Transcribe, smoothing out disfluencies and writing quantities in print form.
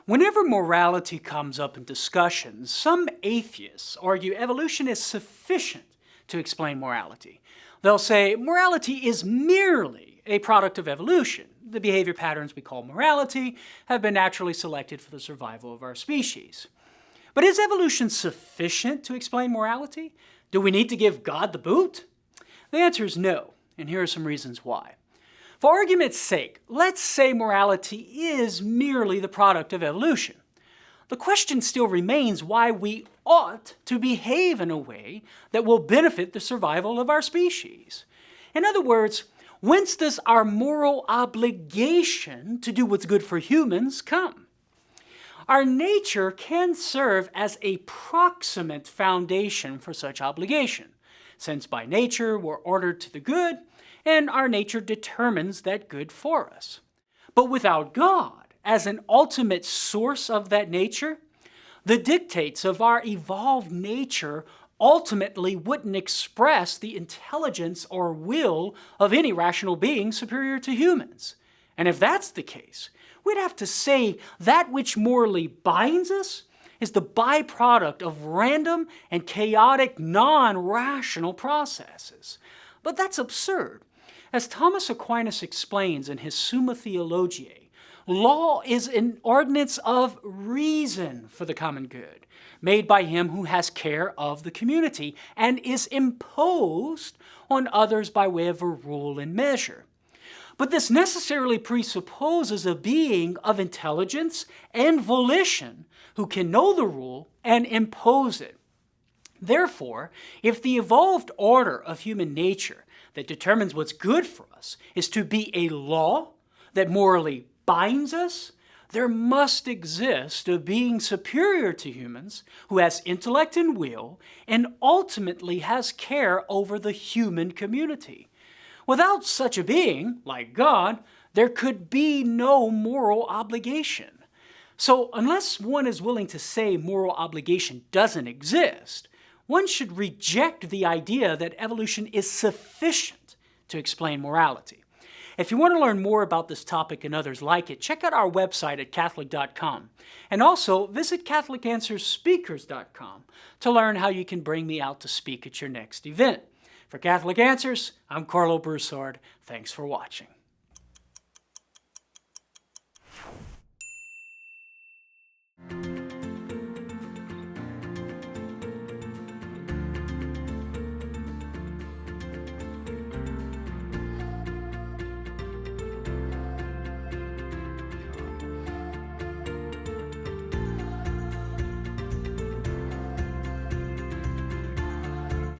Whenever morality comes up in discussions, some atheists argue evolution is sufficient to explain morality. They'll say morality is merely a product of evolution. The behavior patterns we call morality have been naturally selected for the survival of our species. But is evolution sufficient to explain morality? Do we need to give God the boot? The answer is no, and here are some reasons why. For argument's sake, let's say morality is merely the product of evolution. The question still remains why we ought to behave in a way that will benefit the survival of our species. In other words, whence does our moral obligation to do what's good for humans come? Our nature can serve as a proximate foundation for such obligation, since by nature we're ordered to the good, and our nature determines that good for us. But without God as an ultimate source of that nature, the dictates of our evolved nature ultimately wouldn't express the intelligence or will of any rational being superior to humans. And if that's the case, we'd have to say that which morally binds us is the byproduct of random and chaotic non-rational processes. But that's absurd. As Thomas Aquinas explains in his Summa Theologiae, law is an ordinance of reason for the common good, made by him who has care of the community, and is imposed on others by way of a rule and measure. But this necessarily presupposes a being of intelligence and volition who can know the rule and impose it. Therefore, if the evolved order of human nature that determines what's good for us is to be a law that morally binds us, there must exist a being superior to humans who has intellect and will and ultimately has care over the human community. Without such a being, like God, there could be no moral obligation. So unless one is willing to say moral obligation doesn't exist, one should reject the idea that evolution is sufficient to explain morality. If you want to learn more about this topic and others like it, check out our website at Catholic.com. And also visit CatholicAnswersSpeakers.com to learn how you can bring me out to speak at your next event. For Catholic Answers, I'm Carlo Broussard. Thanks for watching.